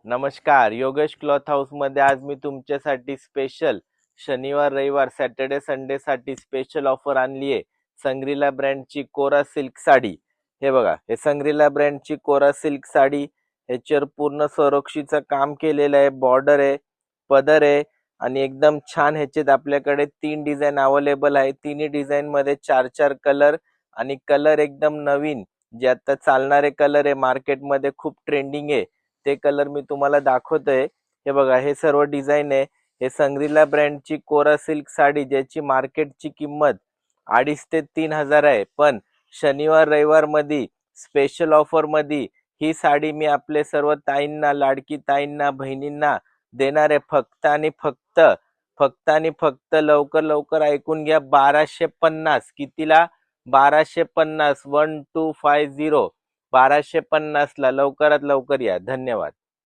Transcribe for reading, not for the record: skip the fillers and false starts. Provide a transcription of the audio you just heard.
नमस्कार, Yogesh cloth house मध्ये आज मी तुमच्यासाठी स्पेशल शनिवार रविवार सॅटर्डे संडे साठी स्पेशल ऑफर आणली आहे। संग्रीला ब्रँडची कोरा सिल्क साडी। हे बघा, हे संग्रीला ब्रँडची कोरा सिल्क साडी, ह्याच्यावर पूर्ण सरोक्षीचं काम केलेलं आहे, बॉर्डर आहे, पदर आहे आणि एकदम छान ह्याच्यात आपल्याकडे 3 डिझाइन अवेलेबल आहे। तिन्ही डिझाइन मध्ये 4-4 कलर आणि कलर एकदम नवीन जे आता चालणारे कलर आहे, मार्केटमध्ये खूप ट्रेंडिंग आहे ते कलर मी तुम्हाला दाखवतोय। हे बघा, हे सर्व डिझाइन आहे। हे संग्रीला ब्रँडची कोरा सिल्क साडी ज्याची मार्केटची किंमत 2,500 ते 3,000 आहे, पण शनिवार रविवार मध्ये स्पेशल ऑफर मध्ये ही साडी मी आपले सर्व ताईंना, लाडकी ताईंना, बहिणींना देणार आहे फक्त लवकर लवकर ऐकून घ्या, 1250। कितीला? 1250, 1250, 1250 ला लवकरात लवकर या। धन्यवाद।